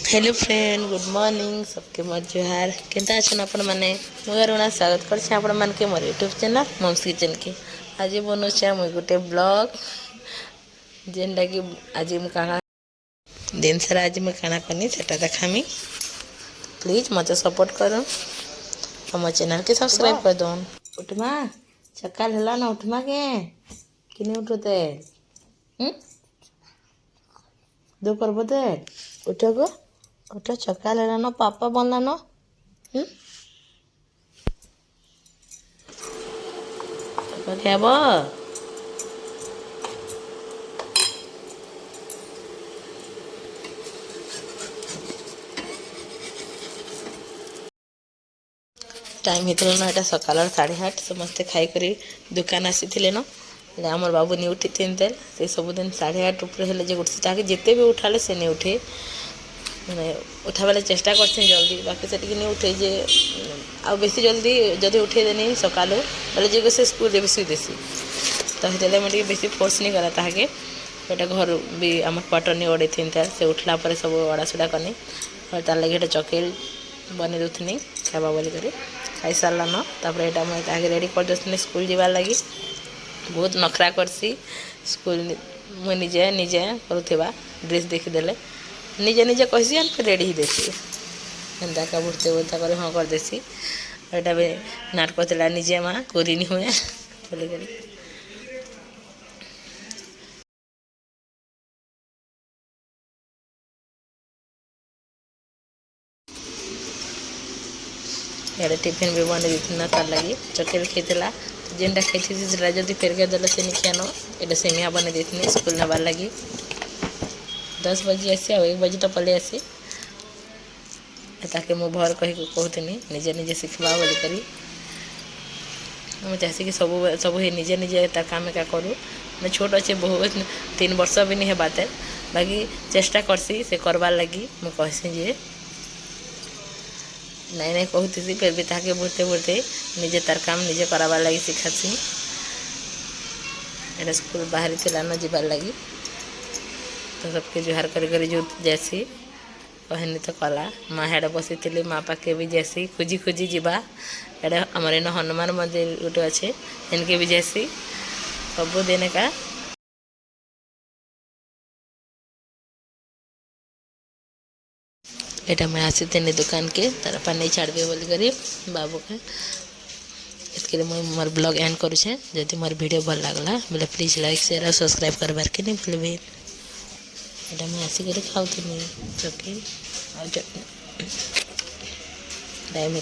Hello friend, good morning सबके मोर जुहार। केनता अछन आपण माने? मोर उना स्वागत करछे आपण मान के मोर यूट्यूब चैनल मम्स किचन के। आज बनौछे मुई गुटे ब्लॉग जेनटा कि आज मु काना दिन सारा आज मैं काना करनी सेटा देखामी। प्लीज मते सपोर्ट करो और मो चैनल के सब्सक्राइब कर दो। उठमा सकाल हला ना उठमा के किने उठोते दो करबो दे उठो गो उठो सकाल हला ना पापा बनला ना पापा क्या बो टाइम होता ना यहाँ सकाल 8:30 समस्ते खाई कर दुकान आसी थे ना आमर बाबू नहीं उठी थे से सबुदिन 8:30 ऊपर जे उठी ताकि जिते भी उठाले से नहीं उठे मैंने उठावे चेष्टा करते जल्दी बाकी से नहीं उठे जे आ बेसी जल्दी जदि उठे देनी सका बोले जे से स्कूल भी शुई देसी तो से मुझे बेसी फोर्स नहीं करा ताके बेटा घर भी आम क्वार्टर नहीं ओडे थी से उठला पर सब अड़ासुड़ा करनी और तार लगे चकेल बनी दूथनी खावा बोली कर खाई सारा न तापर यहाँ मुझे रेडी कर दूसरी स्कूल जीवार लगी बहुत नखरा करसी स्कूल मुझे निजे निजे करुवा ड्रेस देखीदे निजे निजे कहसी फिर रेडी ही देसी एंता का बुड़ते बुड़ता कर हाँ कर देसी और भी नाटक था निजे माँ करी नहीं हुए बोली कर इधर टिफिन भी बन देना तार लगी चकेल खाईला जेनटा खाई जब फेरके देले से नहीं खान ये सेमिया बन देती स्कूल नबार लगी 10 बजे आसी आ 1 बजे तो पलि आसी ताकि मु भर कही कहूनी निजे निजे शिखवा बोली करी मुझे चाहसी कि सब सब निजे निजे तार काम क्या करूँ मैं छोट अच्छे बहुत 3 वर्ष भी नहीं है बात बाकी चेष्टा करसी से करवार लगी मुझे कहसी जे नहीं नहीं कहती फिर भी ताके बुड़ते बुड़ते निजे तार काम निजे कराबार लगी शिखासी एटा स्कूल बाहरी थी न जीवार लगी तो सबके जुहार कर जो जैसी कहनी तो कला माँ हेड बसी थी माँ पाखे भी जैसी खोजी खोजी जीवा एडे आमर इन हनुमान मंदिर गोटे अच्छे इनके भी जैसी सब दिन का एटा मैं आसी थी दुकान के तार पानी छाड़ दे बोली करी बाबू के इसके लिए मुझे मोर ब्लॉग एंड करुचे जदि मोर वीडियो भल लगला बोले प्लीज लाइक शेयर और सब्सक्राइब करबार के नहीं भूलबे। एटा मैं आसिक खाऊनी चकेल टाइम